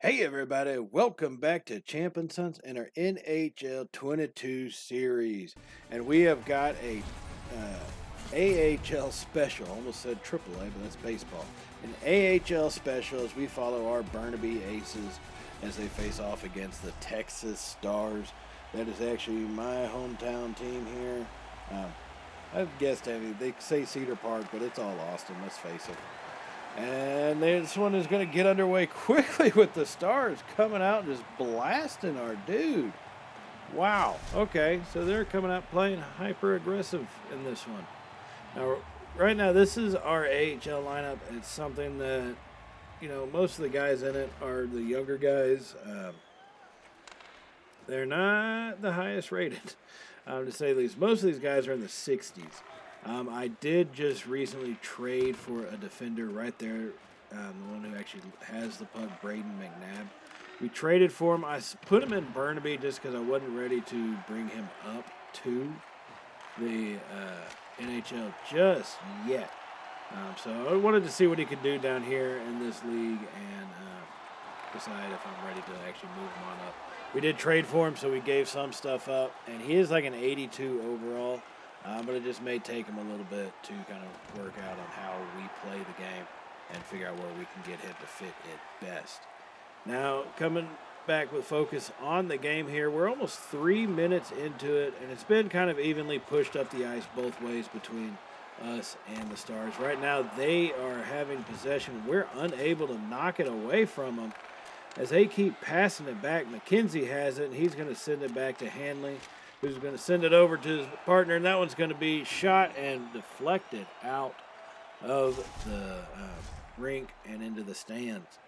Hey everybody, welcome back to Champ and Sons and our NHL 22 series. And we have got a AHL special, almost said AAA, but that's baseball. An AHL special as we follow our Burnaby Aces as they face off against the Texas Stars. That is actually my hometown team here. I've guessed they say Cedar Park, but it's all Austin, let's face it. And this one is going to get underway quickly with the Stars coming out and just blasting our dude. Wow. Okay, so they're coming out playing hyper aggressive in this one. Now, right now, this is our AHL lineup. It's something that, most of the guys in it are the younger guys. They're not the highest rated, to say the least. Most of these guys are in the 60s. I did just recently trade for a defender right there, the one who actually has the puck, Braden McNabb. We traded for him. I put him in Burnaby just because I wasn't ready to bring him up to the NHL just yet. So I wanted to see what he could do down here in this league and decide if I'm ready to actually move him on up. We did trade for him, so we gave some stuff up, and he is like an 82 overall. But it just may take him a little bit to kind of work out on how we play the game and figure out where we can get him to fit it best. Now, coming back with focus on the game here, we're almost 3 minutes into it, and it's been kind of evenly pushed up the ice both ways between us and the Stars. Right now, they are having possession. We're unable to knock it away from them as they keep passing it back. McKenzie has it, and he's going to send it back to Hanley, who's going to send it over to his partner, and that one's going to be shot and deflected out of the rink and into the stands.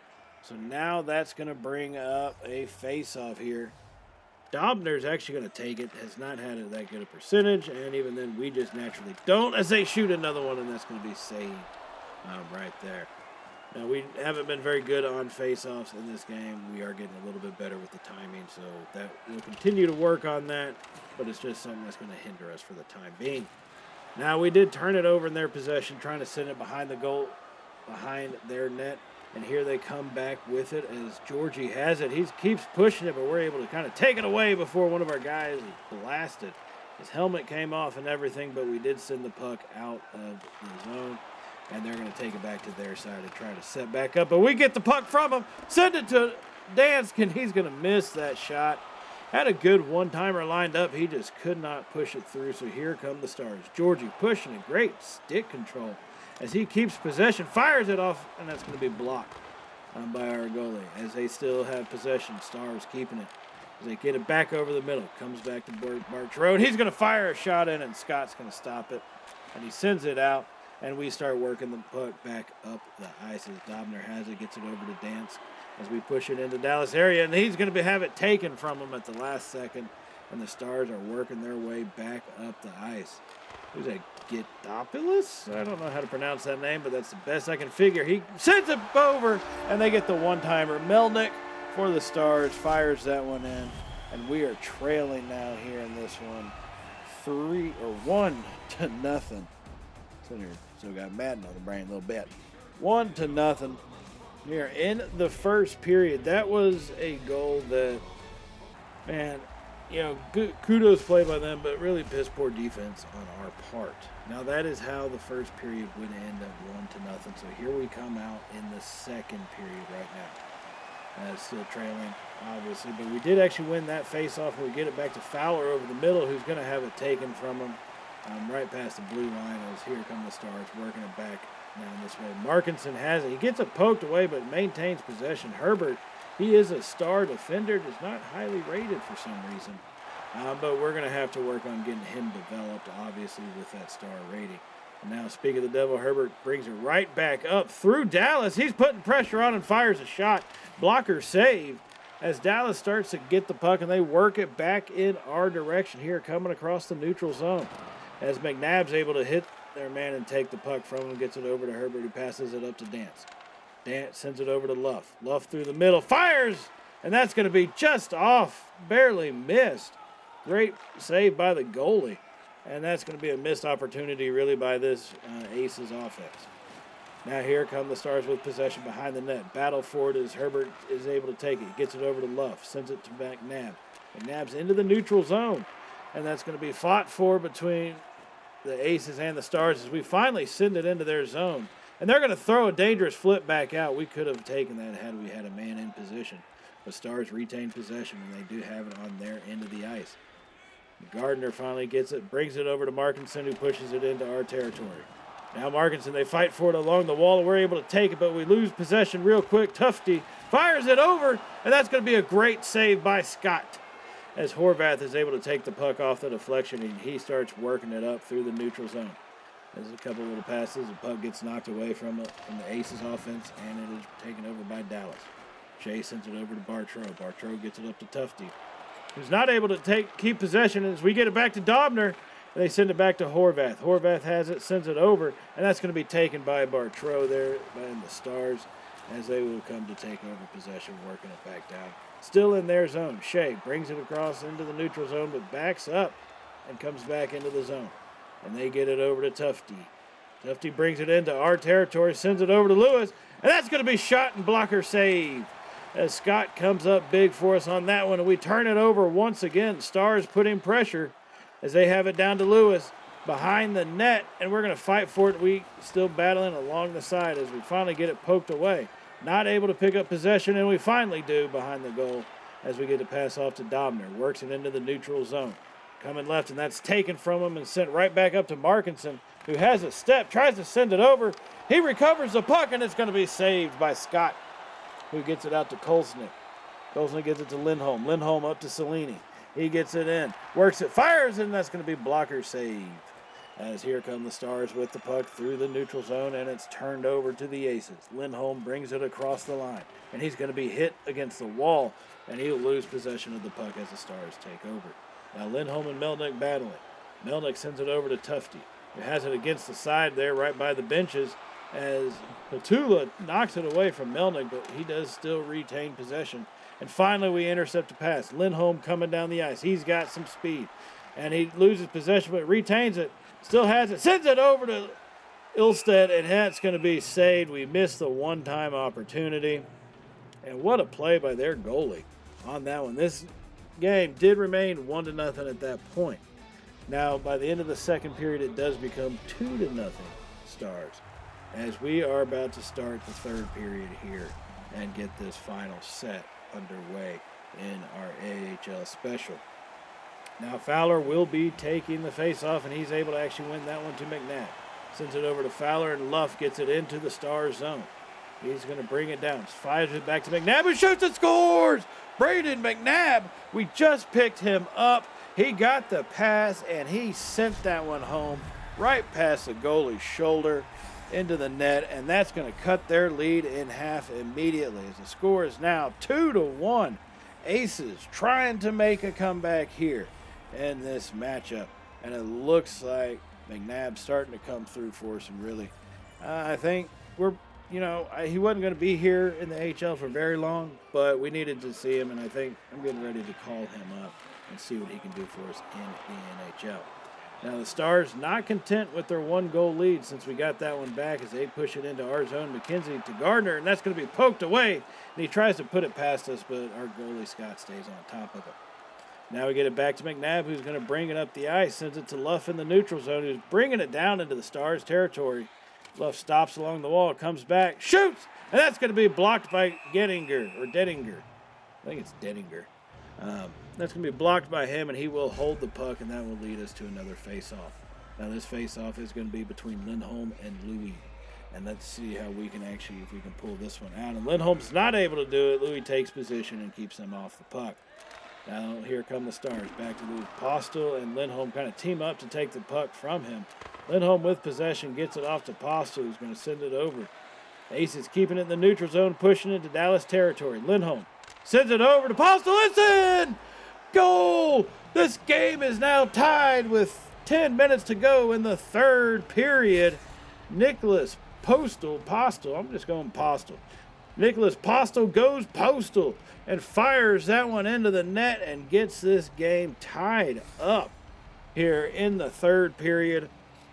So now that's going to bring up a face-off here. Dobner's actually going to take it, has not had that good a percentage, and even then we just naturally don't as they shoot another one, and that's going to be saved right there. Now, we haven't been very good on face-offs in this game. We are getting a little bit better with the timing, so that we'll continue to work on that, but it's just something that's going to hinder us for the time being. Now, we did turn it over in their possession, trying to send it behind the goal, behind their net, and here they come back with it as Georgie has it. He keeps pushing it, but we're able to kind of take it away before one of our guys is blasted. His helmet came off and everything, but we did send the puck out of the zone. And they're going to take it back to their side and try to set back up. But we get the puck from him, send it to Danskin. He's going to miss that shot. Had a good one-timer lined up. He just could not push it through. So here come the Stars. Georgie pushing it. Great stick control as he keeps possession, fires it off, and that's going to be blocked by our goalie as they still have possession. Stars keeping it as they get it back over the middle. Comes back to Bart Road. He's going to fire a shot in, and Scott's going to stop it. And he sends it out. And we start working the puck back up the ice as Dobner has it, gets it over to Dance as we push it into Dallas area. And he's going to have it taken from him at the last second. And the Stars are working their way back up the ice. Who's that? Gitopoulos? I don't know how to pronounce that name, but that's the best I can figure. He sends it over, and they get the one-timer. Melnick for the Stars fires that one in. And we are trailing now here in this one. 1-0. So got Madden on the brain a little bit. 1-0 here in the first period. That was a goal that, man, good, kudos play by them, but really piss poor defense on our part. Now that is how the first period would end up 1-0. So here we come out in the second period right now. Still trailing, obviously, but we did actually win that face-off. We get it back to Fowler over the middle, who's going to have it taken from him. Right past the blue line as here come the Stars working it back down this way. Markinson has it. He gets it poked away but maintains possession. Herbert, he is a star defender, just not highly rated for some reason. But we're going to have to work on getting him developed, obviously, with that star rating. And now, speaking of the devil, Herbert brings it right back up through Dallas. He's putting pressure on and fires a shot. Blocker saved as Dallas starts to get the puck, and they work it back in our direction here, coming across the neutral zone. As McNabb's able to hit their man and take the puck from him, gets it over to Herbert, who passes it up to Dance. Dance sends it over to Luff. Luff through the middle, fires, and that's going to be just off, barely missed. Great save by the goalie, and that's going to be a missed opportunity really by this Aces offense. Now here come the Stars with possession behind the net. Battle for it as Herbert is able to take it. Gets it over to Luff. Sends it to McNabb. McNabb's into the neutral zone. And that's going to be fought for between the Aces and the Stars as we finally send it into their zone. And they're going to throw a dangerous flip back out. We could have taken that had we had a man in position. The Stars retain possession, and they do have it on their end of the ice. Gardner finally gets it, brings it over to Markinson, who pushes it into our territory. Now Markinson, they fight for it along the wall, and we're able to take it, but we lose possession real quick. Tufte fires it over, and that's going to be a great save by Scott, as Horvath is able to take the puck off the deflection, and he starts working it up through the neutral zone. There's a couple little passes. The puck gets knocked away from the Aces offense, and it is taken over by Dallas. Shea sends it over to Bartro. Bartro gets it up to Tufte, who's not able to keep possession. As we get it back to Dobner, they send it back to Horvath. Horvath has it, sends it over, and that's going to be taken by Bartro there in the Stars as they will come to take over possession, working it back down. Still in their zone. Shea brings it across into the neutral zone, but backs up and comes back into the zone. And they get it over to Tufte. Tufte brings it into our territory, sends it over to Lewis, and that's going to be shot and blocker save. As Scott comes up big for us on that one, and we turn it over once again. Stars putting pressure as they have it down to Lewis behind the net, and we're going to fight for it. We still battling along the side as we finally get it poked away. Not able to pick up possession, and we finally do behind the goal as we get to pass off to Dobner. Works it into the neutral zone. Coming left, and that's taken from him and sent right back up to Markinson, who has a step, tries to send it over. He recovers the puck, and it's going to be saved by Scott, who gets it out to Kolsnick. Kolsnick gets it to Lindholm. Lindholm up to Cellini. He gets it in, works it, fires, and that's going to be blocker save. As here come the Stars with the puck through the neutral zone, and it's turned over to the Aces. Lindholm brings it across the line, and he's going to be hit against the wall, and he'll lose possession of the puck as the Stars take over. Now Lindholm and Melnick battle it. Melnick sends it over to Tufte, who has it against the side there right by the benches, as Patula knocks it away from Melnick, but he does still retain possession. And finally, we intercept a pass. Lindholm coming down the ice. He's got some speed. And he loses possession, but retains it. Still has it. Sends it over to Ilstead, and that's going to be saved. We missed the one-time opportunity. And what a play by their goalie on that one. This game did remain 1-0 at that point. Now, by the end of the second period, it does become 2-0 Stars, as we are about to start the third period here and get this final set underway in our AHL special. Now Fowler will be taking the face-off, and he's able to actually win that one to McNabb. Sends it over to Fowler, and Luff gets it into the Stars zone. He's going to bring it down. Fires it back to McNabb, and shoots and scores! Braden McNabb, we just picked him up. He got the pass, and he sent that one home right past the goalie's shoulder into the net, and that's going to cut their lead in half immediately as the score is now 2-1. Aces trying to make a comeback here in this matchup, and it looks like McNabb's starting to come through for us, and really, I think he wasn't going to be here in the AHL for very long, but we needed to see him, and I think I'm getting ready to call him up and see what he can do for us in the NHL. Now the Stars not content with their 1-goal lead since we got that one back as they push it into our zone. McKenzie to Gardner, and that's going to be poked away. And he tries to put it past us, but our goalie Scott stays on top of it. Now we get it back to McNabb, who's going to bring it up the ice, sends it to Luff in the neutral zone, who's bringing it down into the Stars' territory. Luff stops along the wall, comes back, shoots, and that's going to be blocked by Dedinger. I think it's Dedinger. That's going to be blocked by him, and he will hold the puck, and that will lead us to another face-off. Now this face-off is going to be between Lindholm and Louis, and let's see how we can if we can pull this one out. And Lindholm's not able to do it. Louis takes position and keeps them off the puck. Now here come the Stars. Back to Louis. Postel and Lindholm kind of team up to take the puck from him. Lindholm with possession gets it off to Postel, who's going to send it over. Aces keeping it in the neutral zone, pushing it to Dallas territory. Lindholm sends it over to Postel. It's in! Goal! This game is now tied with 10 minutes to go in the third period. Nicholas Postel, I'm just going Postel. Nicholas Postel goes postal and fires that one into the net and gets this game tied up here in the third period.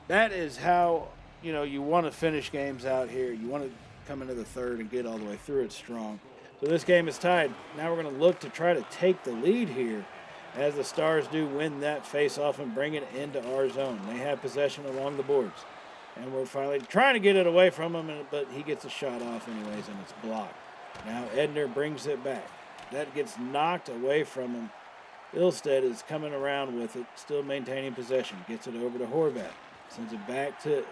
That is how you want to finish games out here. You want to come into the third and get all the way through it strong. So this game is tied. Now we're going to look to try to take the lead here as the Stars do win that face-off and bring it into our zone. They have possession along the boards. And we're finally trying to get it away from him, but he gets a shot off anyways, and it's blocked. Now Edner brings it back. That gets knocked away from him. Ilstead is coming around with it, still maintaining possession. Gets it over to Horvat. Sends it back to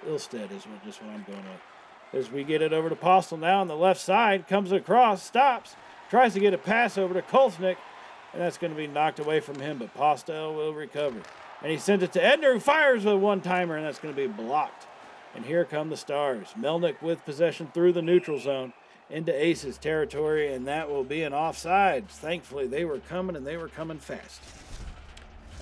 Ilstead is just what I'm going with. As we get it over to Postel now on the left side, comes across, stops, tries to get a pass over to Kolsnick, and that's going to be knocked away from him, but Postel will recover. And he sends it to Edner, who fires with a one-timer, and that's going to be blocked. And here come the Stars. Melnick with possession through the neutral zone into Ace's territory, and that will be an offside. Thankfully, they were coming, and they were coming fast.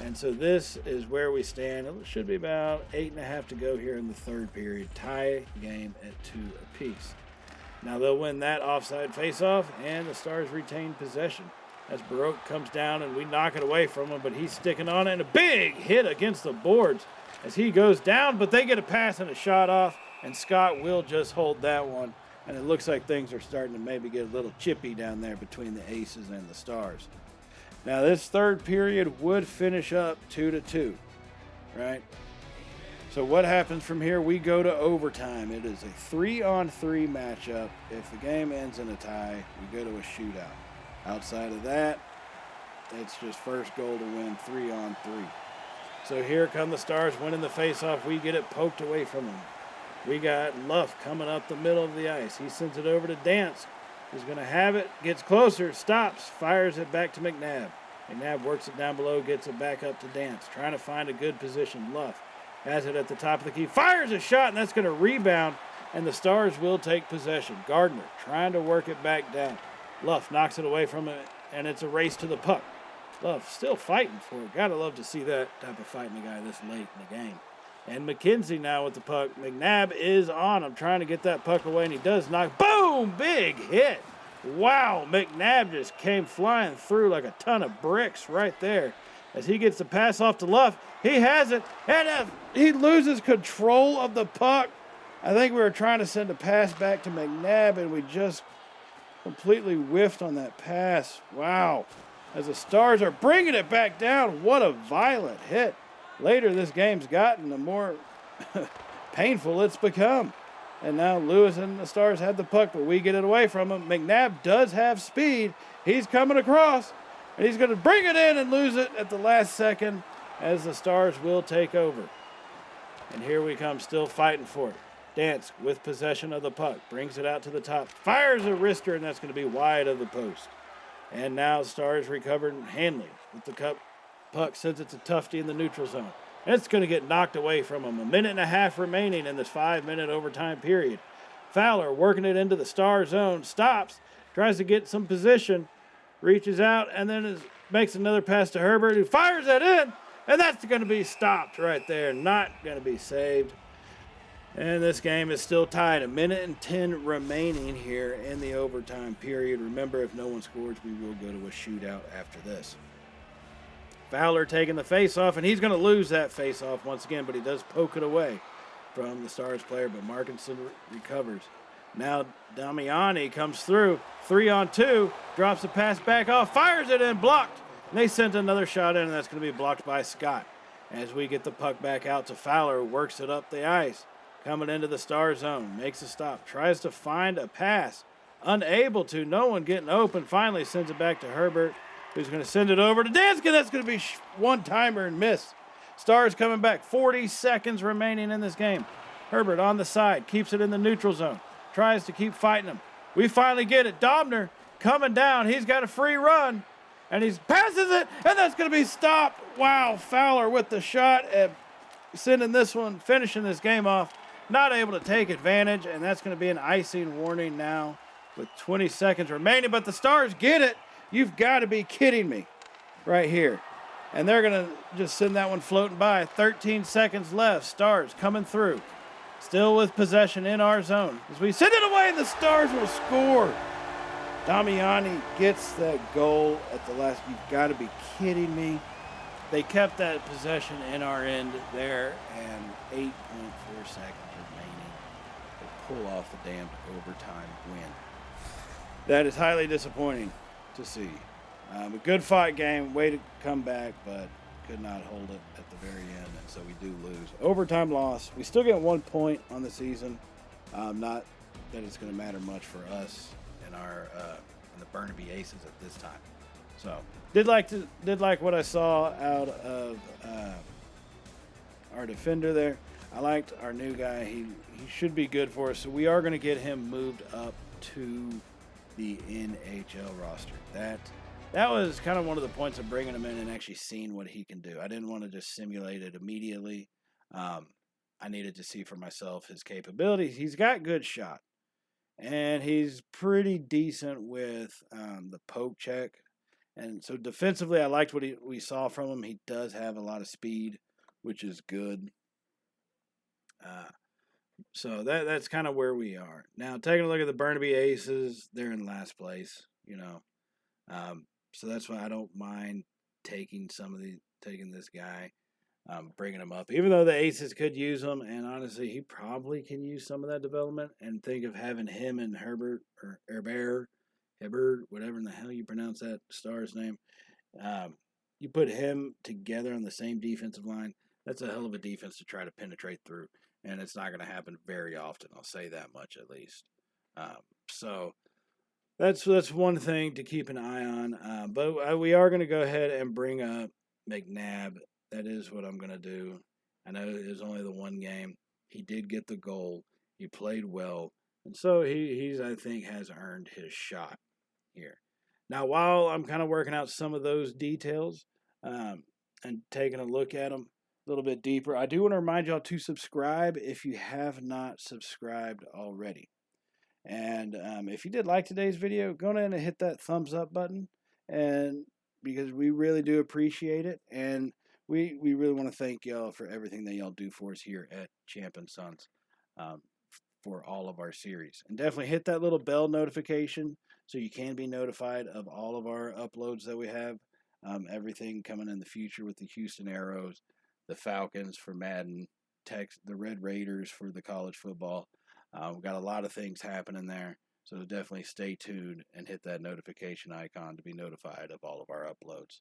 And so this is where we stand. It should be about 8.5 to go here in the third period. Tie game at 2 apiece. Now they'll win that offside faceoff, and the Stars retain possession. As Baroque comes down, and we knock it away from him, but he's sticking on it, and a big hit against the boards as he goes down, but they get a pass and a shot off, and Scott will just hold that one. And it looks like things are starting to maybe get a little chippy down there between the Aces and the Stars. Now this third period would finish up 2-2, right? So what happens from here? We go to overtime. It is a 3-on-3 matchup. If the game ends in a tie, we go to a shootout. Outside of that, it's just first goal to win 3-on-3. So here come the Stars winning the faceoff. We get it poked away from them. We got Luff coming up the middle of the ice. He sends it over to Dansk. He's going to have it, gets closer, stops, fires it back to McNabb. McNabb works it down below, gets it back up to Dansk, trying to find a good position. Luff has it at the top of the key, fires a shot, and that's going to rebound, and the Stars will take possession. Gardner trying to work it back down. Luff knocks it away from it, and it's a race to the puck. Luff still fighting for it. Gotta love to see that type of fighting a guy this late in the game. And McKenzie now with the puck. McNabb is on him, trying to get that puck away, and he does knock. Boom! Big hit. Wow, McNabb just came flying through like a ton of bricks right there. As he gets the pass off to Luff, he has it, and he loses control of the puck. I think we were trying to send a pass back to McNabb, and we just completely whiffed on that pass. Wow. As the Stars are bringing it back down, what a violent hit. Later this game's gotten, the more painful it's become. And now Lewis and the Stars had the puck, but we get it away from him. McNabb does have speed. He's coming across, and he's going to bring it in and lose it at the last second as the Stars will take over. And here we come, still fighting for it. Dansk with possession of the puck, brings it out to the top, fires a wrister, and that's going to be wide of the post. And now Stars recovered Hanley with the puck, sends it to Tufte in the neutral zone. And it's going to get knocked away from him. 1.5 minutes remaining in this 5-minute overtime period. Fowler working it into the Star zone, stops, tries to get some position, reaches out, and then makes another pass to Herbert, who fires it in, and that's going to be stopped right there. Not going to be saved. And this game is still tied. 1.10 minutes remaining here in the overtime period. Remember, if no one scores, we will go to a shootout after this. Fowler taking the face-off, and he's going to lose that face-off once again, but he does poke it away from the Stars player, but Markinson recovers. Now Damiani comes through, 3-on-2, drops the pass back off, fires it in, blocked. And they sent another shot in, and that's going to be blocked by Scott. As we get the puck back out to Fowler, who works it up the ice. Coming into the Star zone, makes a stop, tries to find a pass, unable to, no one getting open, finally sends it back to Herbert, who's going to send it over to Dansk. That's going to be one-timer and miss. Stars coming back, 40 seconds remaining in this game. Herbert on the side, keeps it in the neutral zone, tries to keep fighting him. We finally get it. Dobner coming down, he's got a free run, and he passes it, and that's going to be stopped. Wow, Fowler with the shot, and sending this one, finishing this game off. Not able to take advantage, and that's going to be an icing warning now with 20 seconds remaining. But the Stars get it. You've got to be kidding me right here. And they're going to just send that one floating by. 13 seconds left. Stars coming through. Still with possession in our zone. As we send it away, the Stars will score. Damiani gets that goal at the last. You've got to be kidding me. they kept that possession in our end there, and 8.4 seconds remaining to pull off the damned overtime win. That is highly disappointing to see. A good fight game, way to come back, but could not hold it at the very end, and so we do lose. Overtime loss. We still get 1 point on the season. Not that it's going to matter much for us in our in the Burnaby Aces at this time. So did like what I saw out of our defender there. I liked our new guy. He should be good for us. So we are going to get him moved up to the NHL roster. That was kind of one of the points of bringing him in and actually seeing what he can do. I didn't want to just simulate it immediately. I needed to see for myself his capabilities. He's got good shot, and he's pretty decent with the poke check. And so defensively, I liked what we saw from him. He does have a lot of speed, which is good. So that's kind of where we are. Now, taking a look at the Burnaby Aces, they're in last place, you know. So that's why I don't mind taking this guy, bringing him up. Even though the Aces could use him, and honestly, he probably can use some of that development. And think of having him and Herbert, whatever in the hell you pronounce that star's name. You put him together on the same defensive line, that's a hell of a defense to try to penetrate through. And it's not going to happen very often. I'll say that much at least. So that's one thing to keep an eye on. But we are going to go ahead and bring up McNabb. That is what I'm going to do. I know it was only the one game. He did get the goal. He played well. And so he's I think, has earned his shot here. Now, while I'm kind of working out some of those details and taking a look at them a little bit deeper, I do want to remind y'all to subscribe if you have not subscribed already. And if you did like today's video, go ahead and hit that thumbs up button, and because we really do appreciate it, and we really want to thank y'all for everything that y'all do for us here at Champ and Sons for all of our series. And definitely hit that little bell notification so you can be notified of all of our uploads that we have. Everything coming in the future with the Houston Aeros, the Falcons for Madden, the Red Raiders for the college football. We've got a lot of things happening there, so definitely stay tuned and hit that notification icon to be notified of all of our uploads.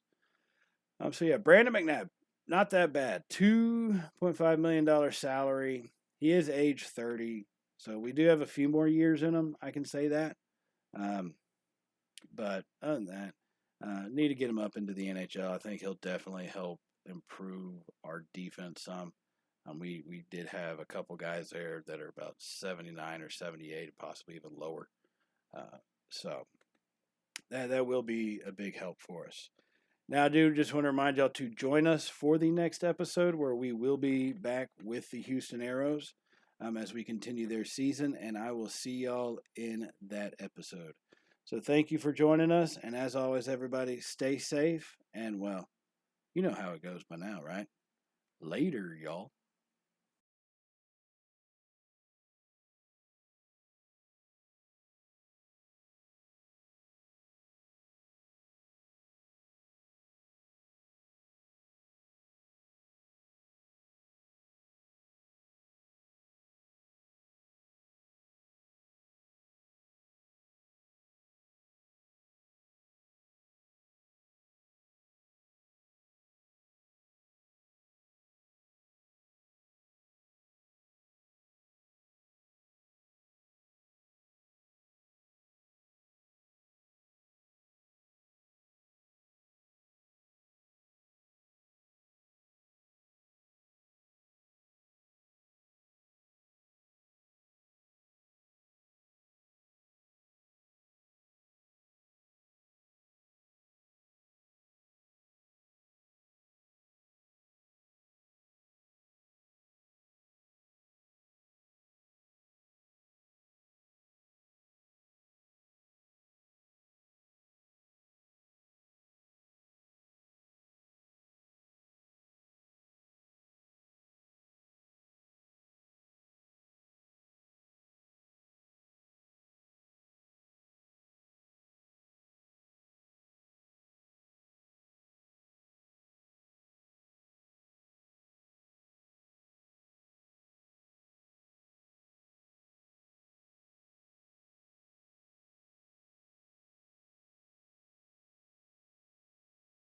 So yeah, Brandon McNabb, not that bad. $2.5 million salary. He is age 30, so we do have a few more years in him. I can say that. But other than that, need to get him up into the NHL. I think he'll definitely help improve our defense some. We did have a couple guys there that are about 79 or 78, possibly even lower. So that will be a big help for us. Now, I do just want to remind y'all to join us for the next episode where we will be back with the Houston Aeros as we continue their season, and I will see y'all in that episode. So thank you for joining us, and as always, everybody, stay safe, and well, you know how it goes by now, right? Later, y'all.